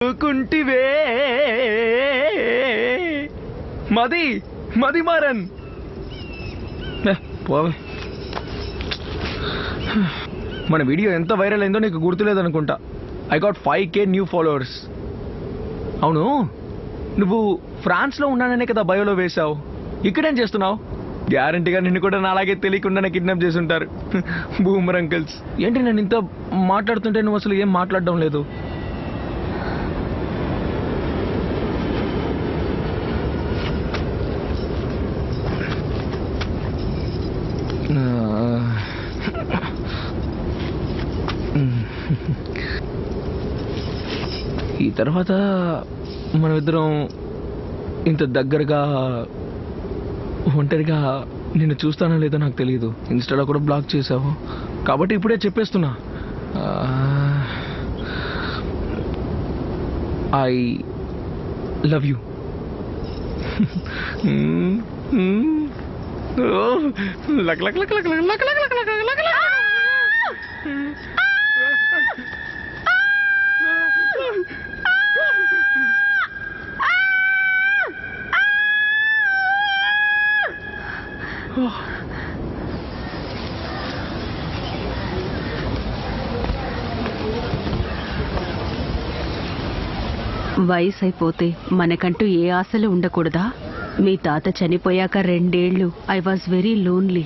కుంటివే మది మది మారన్ పోవే. మన వీడియో ఎంత వైరల్ అయిందో నీకు గుర్తులేదనుకుంటా. I got 5K new followers. అవును, నువ్వు ఫ్రాన్స్లో ఉన్నాననే కదా బయోలో వేశావు. ఇక్కడేం చేస్తున్నావు? గ్యారంటీగా నిన్ను కూడా నాలాగే తెలియకుండానే కిడ్నాప్ చేసి ఉంటారు. Boomer uncles. ఏంటి నేను ఇంత మాట్లాడుతుంటే నువ్వు అసలు ఏం మాట్లాడడం లేదు? ఈ తర్వాత మనమిద్దరం ఇంత దగ్గరగా ఒంటరిగా నిన్ను చూస్తానో లేదో నాకు తెలియదు. ఇన్స్టాలో కూడా బ్లాక్ చేసావు కాబట్టి ఇప్పుడే చెప్పేస్తున్నా. I love you. Luck luck luck luck luck luck luck luck luck luck. వయసు అయిపోతే మనకంటూ ఏ ఆశలు ఉండకూడదా? మీ తాత చనిపోయాక 2 ఏళ్ళు I was very lonely.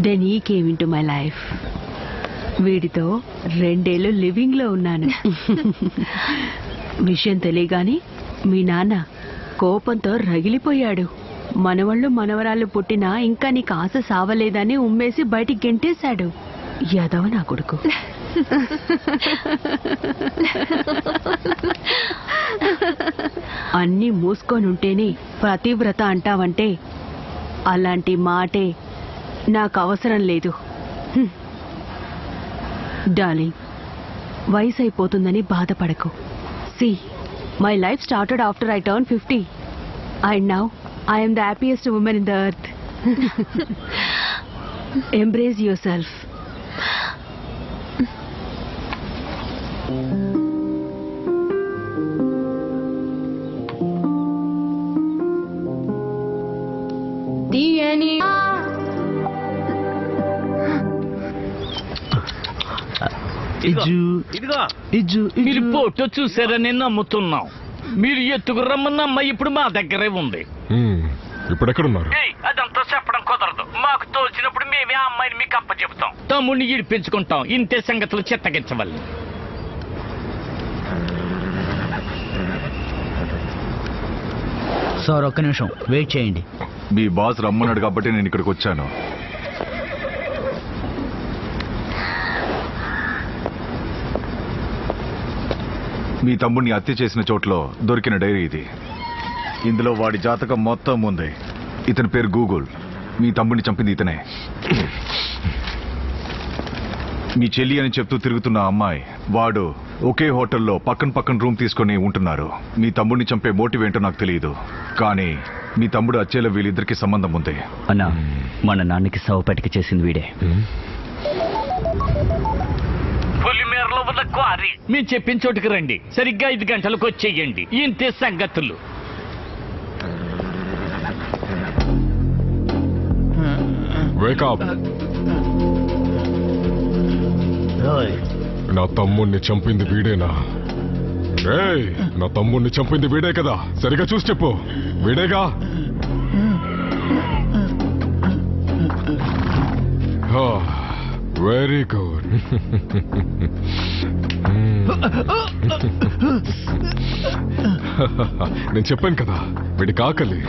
Then he came into my life. వీడితో 2 ఏళ్ళు లివింగ్ లో ఉన్నాను. విషయం తెలియగాని మీ నాన్న కోపంతో రగిలిపోయాడు. మనవళ్ళు మనవరాళ్ళు పుట్టినా ఇంకా నీకు ఆశ సావలేదని ఉమ్మేసి బయటికి గెంటేశాడు. యాదవ నా కొడుకు. అన్నీ మూసుకొనుంటేనే పతివ్రత అంటావంటే అలాంటి మాటే నాకు అవసరం లేదు. డార్లింగ్, వయసు అయిపోతుందని బాధపడకు. See, my life started after I turn 50 and now I am the happiest woman in the earth. Embrace yourself. మీరు ఫోటో చూసారని నమ్ముతున్నాం. మీరు ఎత్తుకు రమ్మన్న అమ్మాయి ఇప్పుడు మా దగ్గరే ఉంది. ఇప్పుడు ఎక్కడున్నారు? అదంతా చెప్పడం కుదరదు. మాకు తోచినప్పుడు మేమే ఆ అమ్మాయిని మీకు అప్ప చెబుతాం. తమ్ముడిని ఇడిపించుకుంటాం. ఇంతే సంగతులు చిత్తగించవల్లి. సార్, ఒక్క నిమిషం వెయిట్ చేయండి. మీ బాస్ రమ్మన్నాడు కాబట్టి నేను ఇక్కడికి వచ్చాను. మీ తమ్ముడిని హత్య చేసిన చోట్లో దొరికిన డైరీ ఇది. ఇందులో వాడి జాతకం మొత్తం ఉంది. ఇతని పేరు గూగుల్. మీ తమ్ముడిని చంపింది ఇతనే. మీ చెల్లి అని చెప్తూ తిరుగుతున్న అమ్మాయి వాడు ఒకే హోటల్లో పక్కన రూమ్ తీసుకొని ఉంటున్నారు. మీ తమ్ముడిని చంపే మోటివ్ ఏంటో నాకు తెలియదు, కానీ మీ తమ్ముడు అచ్చేలా వీళ్ళిద్దరికి సంబంధం ఉంది. అన్నా, మన నాన్నకి శవపేటకి చేసింది వీడే. పులిమేరలో ఉన్న క్వారీ. మేము చెప్పిన చోటుకి రండి. సరిగ్గా 5 గంటలకు వచ్చేయండి. ఇంతే సంగతులు. Wake up. నా తమ్ముణ్ణి చంపింది వీడేనా? నా తమ్ముణ్ణి చంపింది వీడే కదా? సరిగా చూసి చెప్పు. వీడేగా? Very good. నేను చెప్పాను కదా, వీడికి ఆకలి.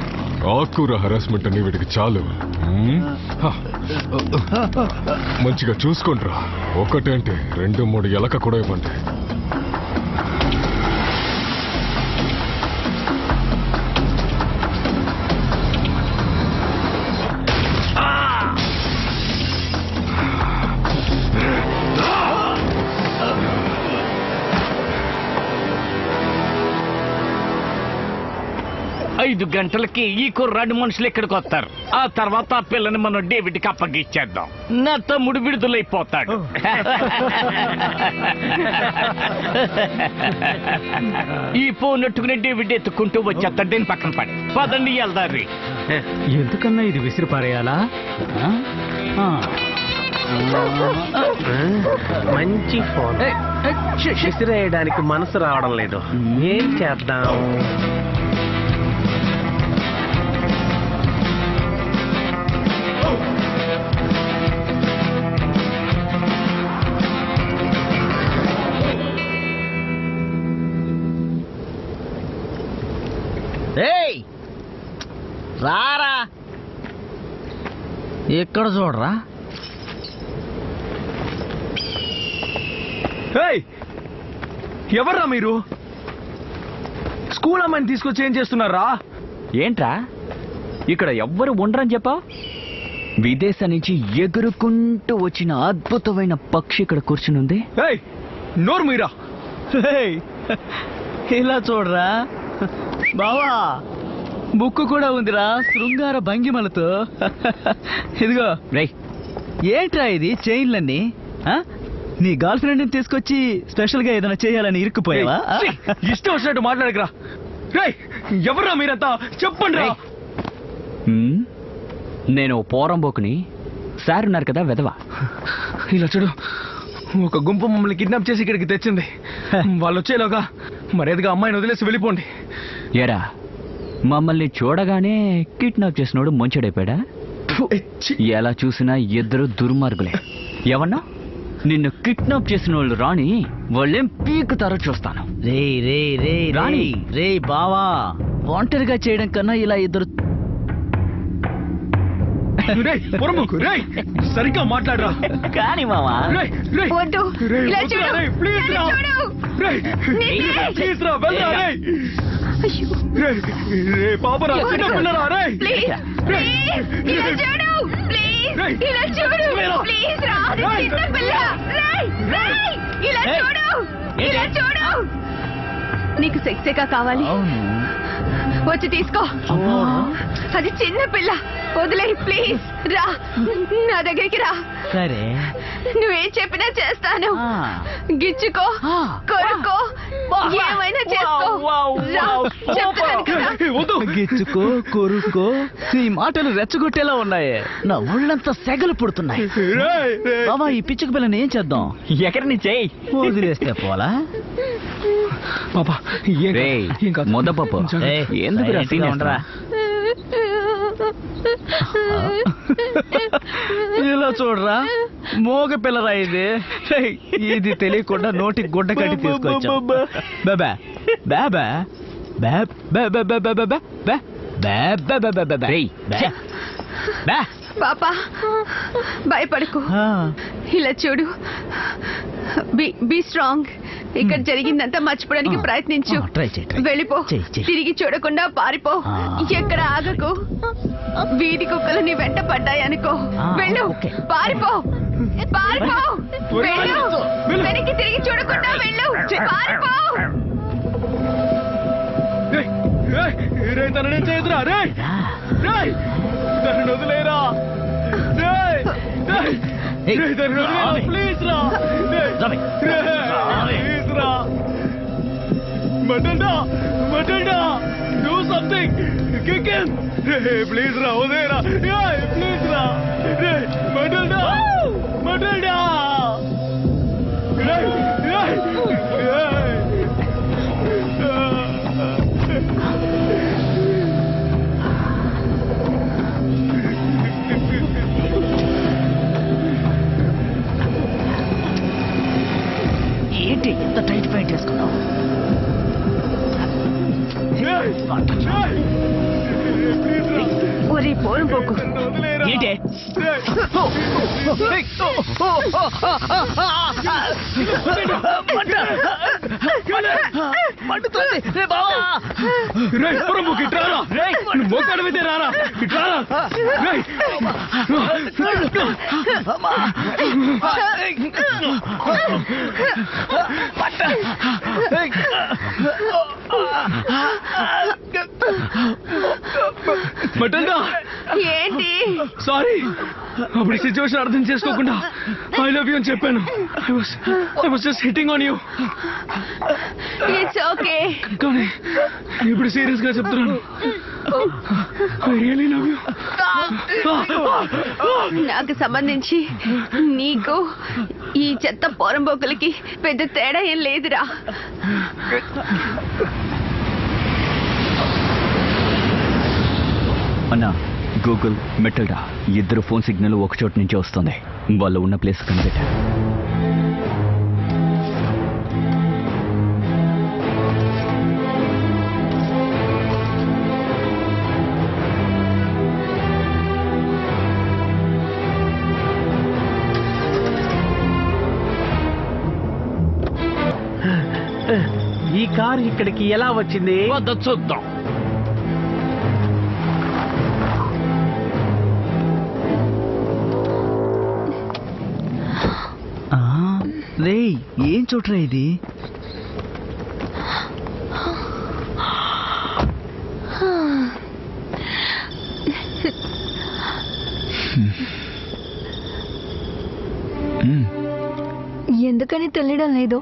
ఆకుకూర హరాస్మెంట్ అని వీడికి చాలు. మంచిగా చూసుకోండిరా. ఒకటేంటి 2-3 ఎలక కూడా ఇవ్వండి. 5 గంటలకి ఈ కుర్రాడి మనుషులు ఇక్కడికి వస్తారు. ఆ తర్వాత ఆ పిల్లని మనం డేవిడ్కి అప్పగిచ్చేద్దాం. నా తమ్ముడు విడుదలైపోతాడు. ఈ ఫోన్ నెట్టుకుని డేవిడ్ ఎత్తుకుంటూ వచ్చేస్తాడు. దీని పక్కన పడి పదండి వెళ్దారి. ఎందుకన్నా ఇది విసిరి పారేయాలా? మంచి ఫోన్ విసిరేయడానికి మనసు రావడం లేదు. ఏం చేద్దాం? రారా ఎక్కడ చూడరా. ఎవర్రా మీరు? స్కూల్ అమ్మాయిని తీసుకొచ్చి ఏం చేస్తున్నారా? ఏంట్రా ఇక్కడ ఎవ్వరు ఉండరని చెప్పా? విదేశం నుంచి ఎగురుకుంటూ వచ్చిన అద్భుతమైన పక్షి ఇక్కడ కూర్చునుంది. నోరు మీరా. ఇలా చూడరా బావా, బుక్కు కూడా ఉందిరా శృంగార భంగిమలతో. ఇదిగో రేయ్, ఏంట్రా ఇది చైన్లన్నీ? నీ గర్ల్ ఫ్రెండ్ ని తీసుకొచ్చి స్పెషల్ గా ఏదైనా చేయాలని ఇరుక్కుపోయావా? ఇష్టం వచ్చినట్టు మాట్లాడకరా. రేయ్, ఎవర్రా మీరంతా? చెప్పండి రా. నేను పోరంబోకుని, సార్ ఉన్నారు కదా వెధవ. ఇలా చూడు, ఒక గుంపు మమ్మల్ని కిడ్నాప్ చేసి ఇక్కడికి తెచ్చింది. వాళ్ళు వచ్చేలోగా మరేదిగా అమ్మాయిని వదిలేసి వెళ్ళిపోండి. ఎరా, మమ్మల్ని చూడగానే కిడ్నాప్ చేసినోడు మంచోడైపోయాడా? ఎలా చూసినా ఇద్దరు దుర్మార్గులే. ఏమన్నా నిన్ను కిడ్నాప్ చేసిన వాళ్ళు రాని, వాళ్ళేం పీకుతారో చూస్తాను. రే రే రే రాణి, రే బావా, ఒంటరిగా చేయడం కన్నా ఇలా ఇద్దరు. సరిగ్గా మాట్లాడరా. కానీ మావా వద్దు, ఇలా చూడు, ప్లీజ్ రా, ప్లీజ్ రా, వెళ్ళరా. రే పాపరా, చిన్నపిల్లరా. రే ప్లీజ్, ఇలా చూడు, ప్లీజ్, ఇలా చూడు, ప్లీజ్ రా, చిన్న పిల్ల. ఇలా చూడు, ఇలా చూడు. నీకు సెక్సేగా కావాలి? వచ్చి తీసుకో. అది చిన్న పిల్ల, వదిలే ప్లీజ్. రా, నా దగ్గరికి రా. సరే, నువ్వేం చెప్పినా చేస్తాను. గిచ్చుకో, కొరుకో, ఏమైనా చేసుకో. రా, చెప్తున్నాను కదా. గిచ్చుకో, కొరుకో, ఈ మాటలు రెచ్చగొట్టేలా ఉన్నాయి. నా ఒళ్ళంతా సెగలు పుడుతున్నాయి. బాబా, ఈ పిచ్చుక పిల్లని ఏం చేద్దాం? ఎక్కడి నుంచి వదిలేస్తే పోలా? పాపా, మొదపప్పు ఎందుకు ఉండరా? ఇలా చూడరా, మోగ పిల్లరా ఇది. ఇది తెలియకుండా నోటి గుడ్డ కట్టి తీసుకొచ్చా. బాబా బాబా పాపా, భయపడకు. ఇలా చూడు, బీ స్ట్రాంగ్. ఇక్కడ జరిగిందంతా మర్చిపోవడానికి ప్రయత్నించు. వెళ్ళిపో, తిరిగి చూడకుండా పారిపో. ఎక్కడ ఆగకు. వీధి కుక్కలు నీ వెంట పడ్డాయనుకో, వెళ్ళు, పారిపో, పారిపో, వెళ్ళు, వెనక్కి తిరిగి చూడకుండా వెళ్ళు, పారిపో. తనని చేతురా. రే తనను వదిలేరా. ప్లీజ్ రా, ప్లీజ్ రా. మటండా, మటండా, do something, kick him. Please రా, వదిలేరా. ప్లీజ్ రా. మటండా, మటండా. ఏంటి ఎంత టైట్ ప్యాంట్ వేసుకున్నావు? ఒరే పోరుపోకు. ఏంటి మండుతుంది? మోకాడమైతే రారా, ఇట్రారా. మటల్డా ఏంటి? సారీ, అప్పుడు సిచ్యువేషన్ అర్థం చేసుకోకుండా ఐ లవ్ యూ అని చెప్పాను. I was just hitting on you. It's okay. కానీ ఇప్పుడు సీరియస్ గా చెప్తున్నాను, ఐ రియల్లీ లవ్ యూ. నాకు సంబంధించి నీకు ఈ చెత్త పోరంబోకులకి పెద్ద తేడా ఏం లేదురా. అన్నా, గూగుల్ మెటల్డా ఇద్దరు ఫోన్ సిగ్నల్ ఒక చోటు నుంచి వస్తుంది. వాళ్ళు ఉన్న ప్లేస్ కనిపెట్టా. ఈ కారు ఇక్కడికి ఎలా వచ్చింది? వద్ద చూద్దాం. రేయ్, ఏం చూడరా ఇది? ఎందుకని తెలియడం లేదు.